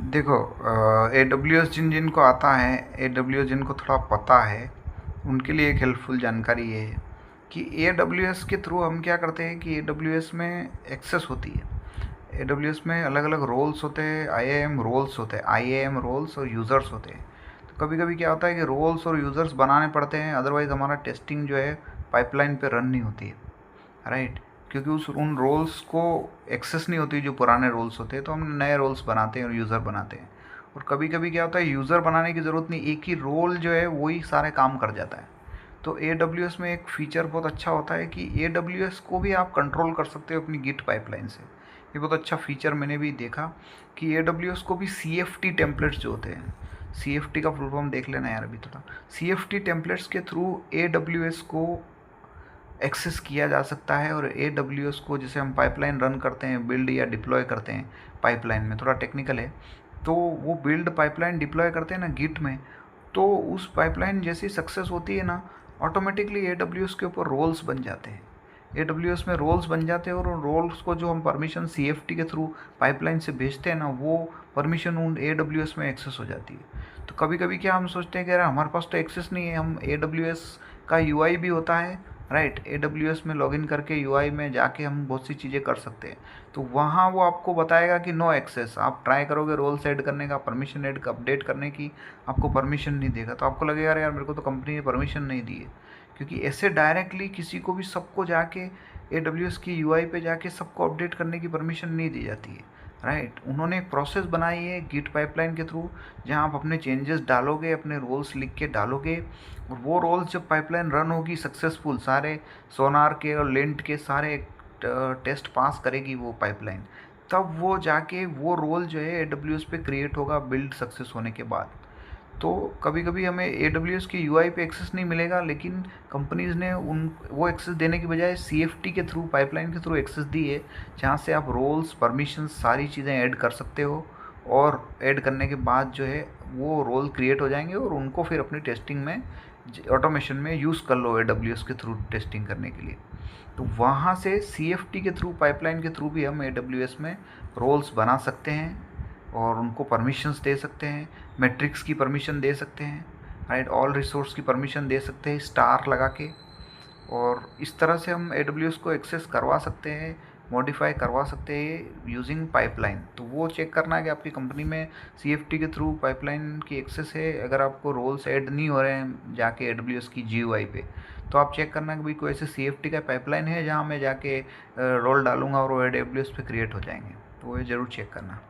देखो, AWS जिनको आता है, AWS जिनको थोड़ा पता है, उनके लिए एक हेल्पफुल जानकारी ये है कि AWS के थ्रू हम क्या करते हैं कि AWS में एक्सेस होती है। AWS में अलग अलग रोल्स होते हैं, IAM रोल्स होते हैं, IAM रोल्स और यूज़र्स होते हैं। तो कभी कभी क्या होता है कि रोल्स और यूज़र्स बनाने पड़ते हैं, अदरवाइज़ हमारा टेस्टिंग जो है पाइपलाइन पे रन नहीं होती है, राइट। क्योंकि उस उन रोल्स को एक्सेस नहीं होती जो पुराने रोल्स होते हैं, तो हम नए रोल्स बनाते हैं और यूज़र बनाते हैं। और कभी कभी क्या होता है, यूज़र बनाने की ज़रूरत नहीं, एक ही रोल जो है वही सारे काम कर जाता है। तो AWS में एक फ़ीचर बहुत अच्छा होता है कि AWS को भी आप कंट्रोल कर सकते हो अपनी गिट पाइपलाइन से। ये बहुत अच्छा फ़ीचर मैंने भी देखा कि AWS को भी CFT टेम्पलेट्स जो होते हैं, CFT का फुल फॉर्म देख लेना यार अभी थोड़ा। CFT टेम्पलेट्स के थ्रू AWS को एक्सेस किया जा सकता है, और AWS को जैसे हम पाइपलाइन रन करते हैं, बिल्ड या डिप्लॉय करते हैं पाइपलाइन में, थोड़ा टेक्निकल है, तो वो बिल्ड पाइपलाइन डिप्लॉय करते हैं ना गिट में, तो उस पाइपलाइन जैसी सक्सेस होती है ना, ऑटोमेटिकली AWS के ऊपर रोल्स बन जाते हैं। AWS में रोल्स बन जाते हैं, और उन रोल्स को जो हम परमिशन CFT के थ्रू पाइपलाइन से भेजते हैं ना, वो परमिशन उन AWS में एक्सेस हो जाती है। तो कभी कभी क्या हम सोचते हैं कि यार हमारे पास तो एक्सेस नहीं है, हम AWS का UI भी होता है, राइट। AWS में लॉगिन करके UI में जाके हम बहुत सी चीज़ें कर सकते हैं। तो वहाँ वो आपको बताएगा कि नो एक्सेस, आप ट्राई करोगे रोल्स ऐड करने का, परमिशन ऐड अपडेट करने की, आपको परमिशन नहीं देगा। तो आपको लगेगा यार मेरे को तो कंपनी ने परमिशन नहीं दी है, क्योंकि ऐसे डायरेक्टली किसी को भी सबको जाके AWS की UI पे जाके सबको अपडेट करने की परमिशन नहीं दी जाती है, राइट। उन्होंने एक प्रोसेस बनाई है गिट पाइपलाइन के थ्रू, जहाँ आप अपने चेंजेस डालोगे, अपने रोल्स लिख के डालोगे, और वो रोल्स जब पाइपलाइन रन होगी सक्सेसफुल, सारे सोनार के और लेंट के सारे टेस्ट पास करेगी वो पाइपलाइन, तब वो जाके वो रोल जो है AWS पे क्रिएट होगा बिल्ड सक्सेस होने के बाद। तो कभी कभी हमें AWS की UI पे एक्सेस नहीं मिलेगा, लेकिन कंपनीज़ ने उन वो एक्सेस देने की बजाय CFT के थ्रू, पाइपलाइन के थ्रू एक्सेस दी है, जहाँ से आप रोल्स, परमिशंस, सारी चीज़ें ऐड कर सकते हो, और ऐड करने के बाद जो है वो रोल क्रिएट हो जाएंगे, और उनको फिर अपनी टेस्टिंग में, ऑटोमेशन में यूज़ कर लो AWS के थ्रू टेस्टिंग करने के लिए। तो वहाँ से CFT के थ्रू, पाइपलाइन के थ्रू भी हम AWS में रोल्स बना सकते हैं, और उनको परमिशंस दे सकते हैं, मैट्रिक्स की परमिशन दे सकते हैं, राइट, ऑल रिसोर्स की परमिशन दे सकते हैं स्टार लगा के। और इस तरह से हम AWS को एक्सेस करवा सकते हैं, मॉडिफाई करवा सकते हैं यूजिंग पाइपलाइन। तो वो चेक करना है कि आपकी कंपनी में CFT के थ्रू पाइपलाइन की एक्सेस है। अगर आपको रोल्स ऐड नहीं हो रहे हैं जाके AWS की GUI पे, तो आप चेक करना कि भाई कोई ऐसे CFT का पाइपलाइन है जहाँ मैं जाके रोल डालूंगा और वो AWS पे क्रिएट हो जाएंगे। तो वो ज़रूर चेक करना।